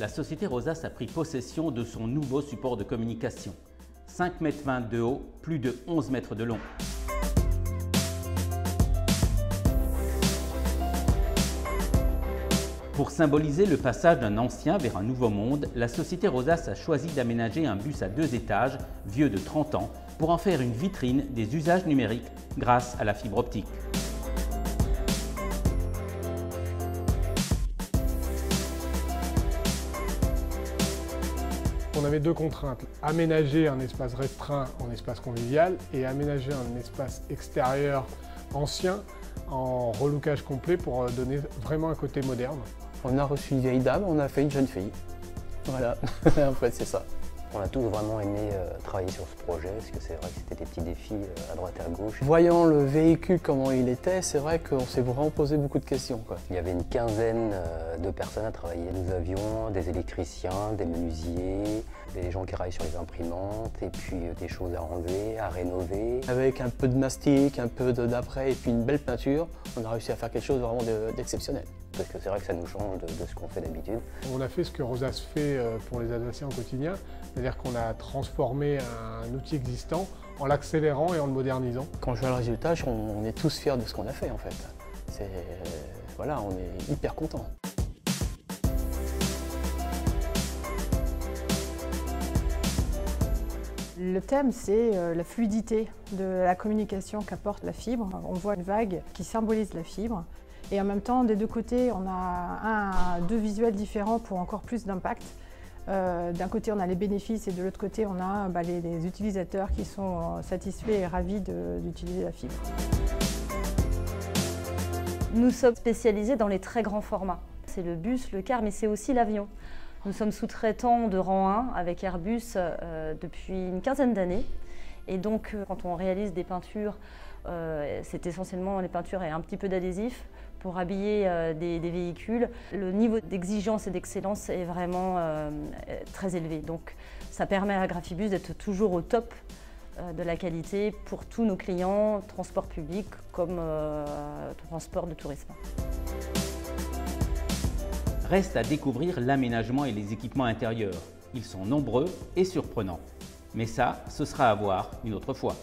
la société Rosas a pris possession de son nouveau support de communication. 5,20 m de haut, plus de 11 mètres de long. Pour symboliser le passage d'un ancien vers un nouveau monde, la société Rosas a choisi d'aménager un bus à 2 étages, vieux de 30 ans, pour en faire une vitrine des usages numériques grâce à la fibre optique. On avait deux contraintes, aménager un espace restreint en espace convivial et aménager un espace extérieur ancien en relookage complet pour donner vraiment un côté moderne. On a reçu une vieille dame, on a fait une jeune fille. Voilà, en fait c'est ça. On a tous vraiment aimé travailler sur ce projet, parce que c'est vrai que c'était des petits défis à droite et à gauche. Voyant le véhicule, comment il était, c'est vrai qu'on s'est vraiment posé beaucoup de questions, quoi. Il y avait une quinzaine de personnes à travailler. Nous avions des électriciens, des menuisiers, des gens qui travaillent sur les imprimantes, et puis des choses à enlever, à rénover. Avec un peu de mastic, un peu d'après, et puis une belle peinture, on a réussi à faire quelque chose vraiment d'exceptionnel. Parce que c'est vrai que ça nous change de ce qu'on fait d'habitude. On a fait ce que Rosas fait pour les Alsaciens au quotidien, c'est-à-dire qu'on a transformé un outil existant en l'accélérant et en le modernisant. Quand je vois le résultat, on est tous fiers de ce qu'on a fait en fait. Voilà, on est hyper contents. Le thème, c'est la fluidité de la communication qu'apporte la fibre. On voit une vague qui symbolise la fibre. Et en même temps, des deux côtés, on a deux visuels différents pour encore plus d'impact. D'un côté, on a les bénéfices et de l'autre côté, on a les utilisateurs qui sont satisfaits et ravis d'utiliser la fibre. Nous sommes spécialisés dans les très grands formats. C'est le bus, le car, mais c'est aussi l'avion. Nous sommes sous-traitants de rang 1 avec Airbus depuis une quinzaine d'années. Et donc, quand on réalise des peintures, c'est essentiellement les peintures et un petit peu d'adhésif pour habiller des véhicules. Le niveau d'exigence et d'excellence est vraiment très élevé. Donc ça permet à Graphibus d'être toujours au top de la qualité pour tous nos clients, transport public comme transport de tourisme. Reste à découvrir l'aménagement et les équipements intérieurs. Ils sont nombreux et surprenants. Mais ça, ce sera à voir une autre fois.